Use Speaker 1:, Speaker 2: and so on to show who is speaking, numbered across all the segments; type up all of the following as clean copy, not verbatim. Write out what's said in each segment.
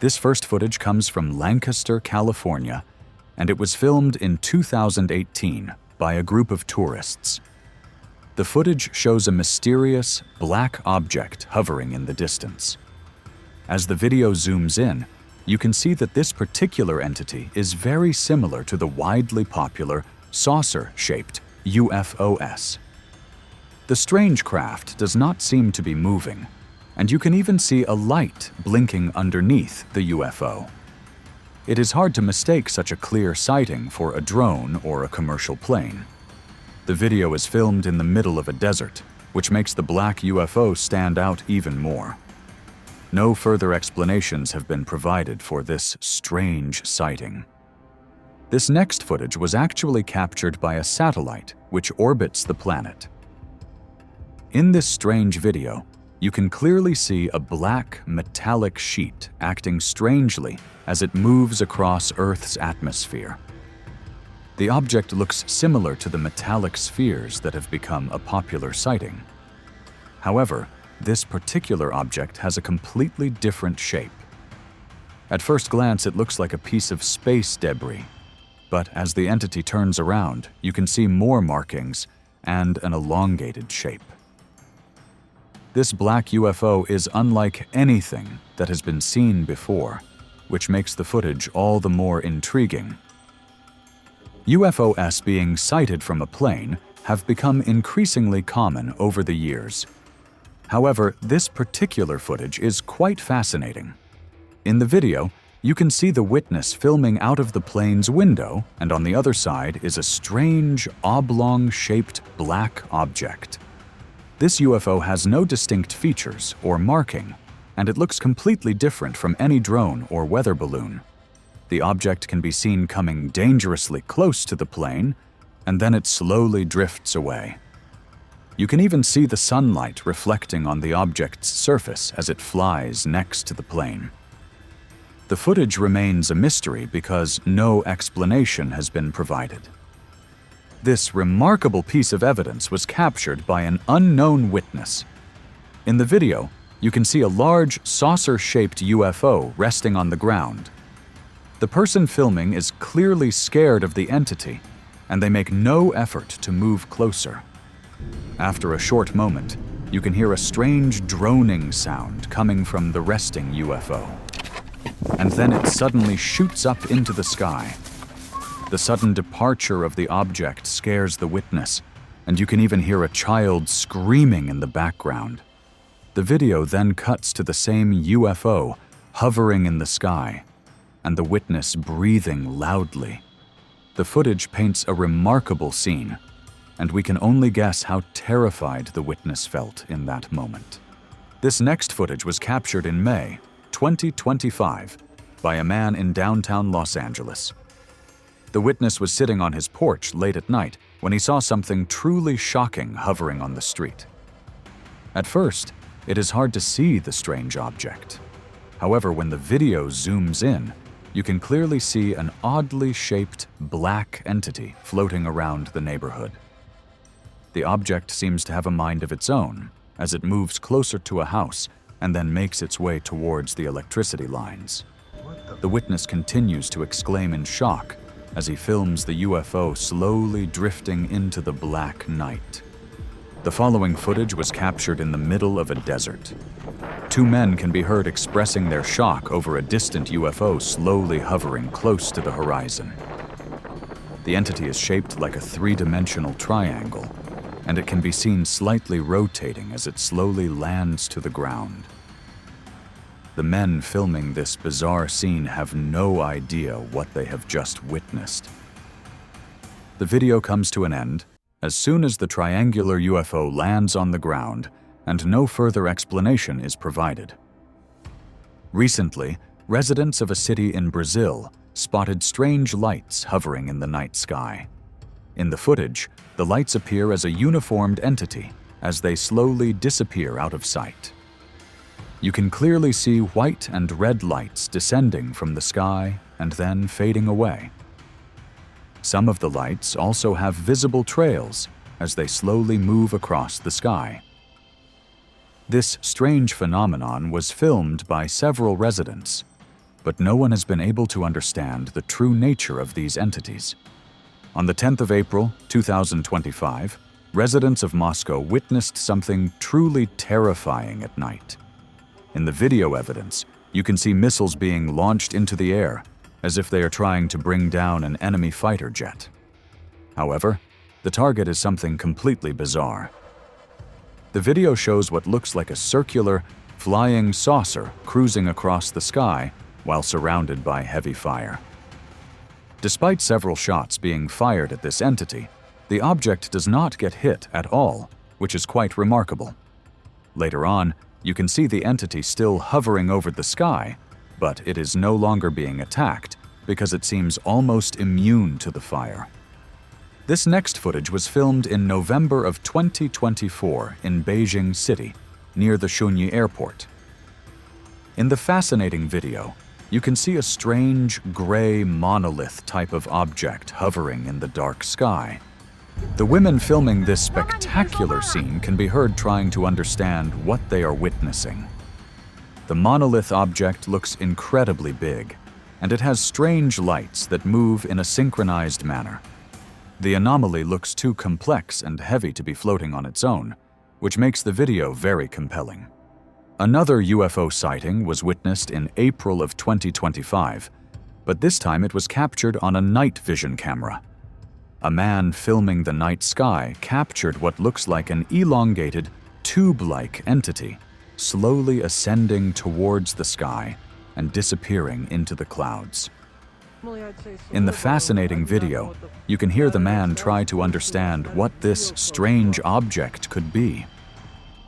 Speaker 1: This first footage comes from Lancaster, California, and it was filmed in 2018 by a group of tourists. The footage shows a mysterious, black object hovering in the distance. As the video zooms in, you can see that this particular entity is very similar to the widely popular saucer-shaped UFOs. The strange craft does not seem to be moving, and you can even see a light blinking underneath the UFO. It is hard to mistake such a clear sighting for a drone or a commercial plane. The video is filmed in the middle of a desert, which makes the black UFO stand out even more. No further explanations have been provided for this strange sighting. This next footage was actually captured by a satellite which orbits the planet. In this strange video, you can clearly see a black metallic sheet acting strangely as it moves across Earth's atmosphere. The object looks similar to the metallic spheres that have become a popular sighting. However, this particular object has a completely different shape. At first glance, it looks like a piece of space debris, but as the entity turns around, you can see more markings and an elongated shape. This black UFO is unlike anything that has been seen before, which makes the footage all the more intriguing. UFOs being sighted from a plane have become increasingly common over the years. However, this particular footage is quite fascinating. In the video, you can see the witness filming out of the plane's window, and on the other side is a strange, oblong-shaped black object. This UFO has no distinct features or marking, and it looks completely different from any drone or weather balloon. The object can be seen coming dangerously close to the plane, and then it slowly drifts away. You can even see the sunlight reflecting on the object's surface as it flies next to the plane. The footage remains a mystery because no explanation has been provided. This remarkable piece of evidence was captured by an unknown witness. In the video, you can see a large saucer-shaped UFO resting on the ground. The person filming is clearly scared of the entity, and they make no effort to move closer. After a short moment, you can hear a strange droning sound coming from the resting UFO. And then it suddenly shoots up into the sky. The sudden departure of the object scares the witness, and you can even hear a child screaming in the background. The video then cuts to the same UFO hovering in the sky, and the witness breathing loudly. The footage paints a remarkable scene, and we can only guess how terrified the witness felt in that moment. This next footage was captured in May 2025 by a man in downtown Los Angeles. The witness was sitting on his porch late at night when he saw something truly shocking hovering on the street. At first, it is hard to see the strange object. However, when the video zooms in, you can clearly see an oddly shaped black entity floating around the neighborhood. The object seems to have a mind of its own as it moves closer to a house and then makes its way towards the electricity lines. The witness continues to exclaim in shock as he films the UFO slowly drifting into the black night. The following footage was captured in the middle of a desert. Two men can be heard expressing their shock over a distant UFO slowly hovering close to the horizon. The entity is shaped like a three-dimensional triangle, and it can be seen slightly rotating as it slowly lands to the ground. The men filming this bizarre scene have no idea what they have just witnessed. The video comes to an end as soon as the triangular UFO lands on the ground, and no further explanation is provided. Recently, residents of a city in Brazil spotted strange lights hovering in the night sky. In the footage, the lights appear as a uniformed entity as they slowly disappear out of sight. You can clearly see white and red lights descending from the sky and then fading away. Some of the lights also have visible trails as they slowly move across the sky. This strange phenomenon was filmed by several residents. but no one has been able to understand the true nature of these entities. On the 10th of April, 2025, residents of Moscow witnessed something truly terrifying at night. In the video evidence, you can see missiles being launched into the air, as if they are trying to bring down an enemy fighter jet. However, the target is something completely bizarre. The video shows what looks like a circular, flying saucer cruising across the sky while surrounded by heavy fire. Despite several shots being fired at this entity, the object does not get hit at all, which is quite remarkable. Later on, you can see the entity still hovering over the sky, but it is no longer being attacked because it seems almost immune to the fire. This next footage was filmed in November of 2024 in Beijing City, near the Shunyi Airport. In the fascinating video, you can see a strange gray monolith type of object hovering in the dark sky. The women filming this spectacular scene can be heard trying to understand what they are witnessing. The monolith object looks incredibly big, and it has strange lights that move in a synchronized manner. The anomaly looks too complex and heavy to be floating on its own, which makes the video very compelling. Another UFO sighting was witnessed in April of 2025, but this time it was captured on a night vision camera. A man filming the night sky captured what looks like an elongated, tube-like entity, slowly ascending towards the sky and disappearing into the clouds. In the fascinating video, you can hear the man try to understand what this strange object could be.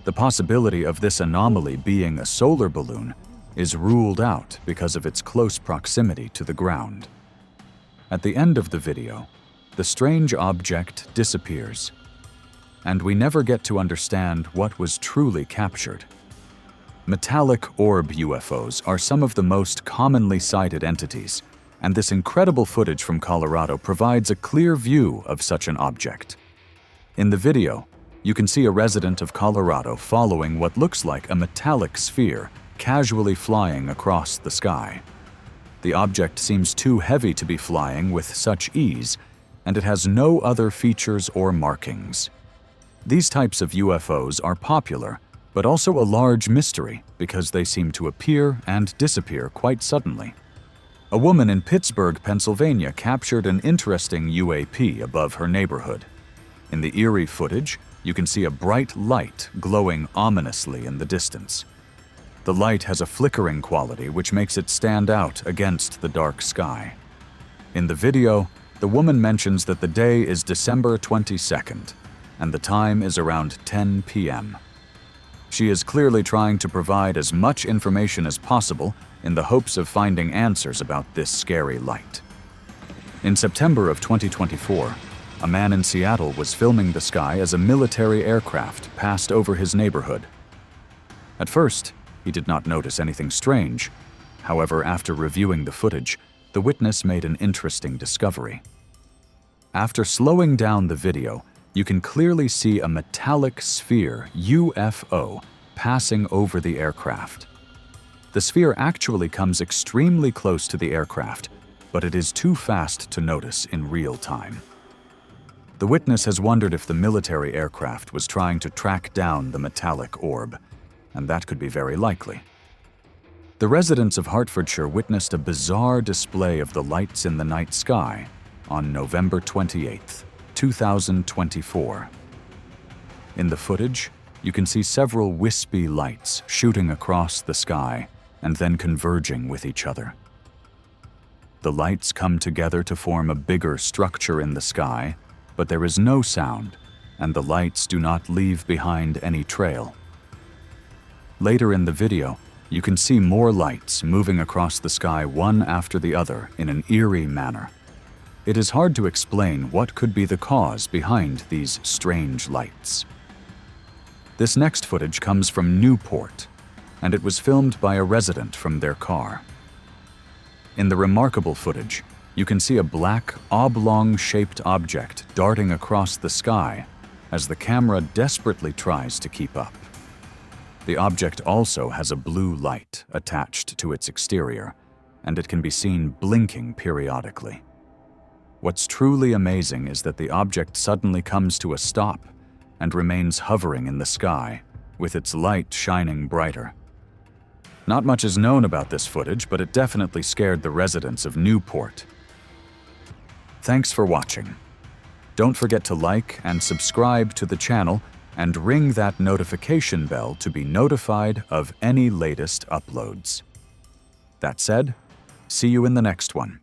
Speaker 1: The possibility of this anomaly being a solar balloon is ruled out because of its close proximity to the ground. At the end of the video, the strange object disappears, and we never get to understand what was truly captured. Metallic orb UFOs are some of the most commonly sighted entities, and this incredible footage from Colorado provides a clear view of such an object. In the video, you can see a resident of Colorado following what looks like a metallic sphere casually flying across the sky. The object seems too heavy to be flying with such ease, and it has no other features or markings. These types of UFOs are popular, but also a large mystery because they seem to appear and disappear quite suddenly. A woman in Pittsburgh, Pennsylvania captured an interesting UAP above her neighborhood. In the eerie footage, you can see a bright light glowing ominously in the distance. The light has a flickering quality which makes it stand out against the dark sky. In the video, the woman mentions that the day is December 22nd, and the time is around 10 p.m. She is clearly trying to provide as much information as possible in the hopes of finding answers about this scary light. In September of 2024, a man in Seattle was filming the sky as a military aircraft passed over his neighborhood. At first, he did not notice anything strange. However, after reviewing the footage, the witness made an interesting discovery. After slowing down the video, you can clearly see a metallic sphere, UFO, passing over the aircraft. The sphere actually comes extremely close to the aircraft, but it is too fast to notice in real time. The witness has wondered if the military aircraft was trying to track down the metallic orb, and that could be very likely. The residents of Hertfordshire witnessed a bizarre display of the lights in the night sky on November 28, 2024. In the footage, you can see several wispy lights shooting across the sky and then converging with each other. The lights come together to form a bigger structure in the sky, but there is no sound, and the lights do not leave behind any trail. Later in the video, you can see more lights moving across the sky one after the other in an eerie manner. It is hard to explain what could be the cause behind these strange lights. This next footage comes from Newport, and it was filmed by a resident from their car. In the remarkable footage, you can see a black, oblong-shaped object darting across the sky as the camera desperately tries to keep up. The object also has a blue light attached to its exterior, and it can be seen blinking periodically. What's truly amazing is that the object suddenly comes to a stop and remains hovering in the sky, with its light shining brighter. Not much is known about this footage, but it definitely scared the residents of Newport. Thanks for watching. Don't forget to like and subscribe to the channel and ring that notification bell to be notified of any latest uploads. That said, see you in the next one.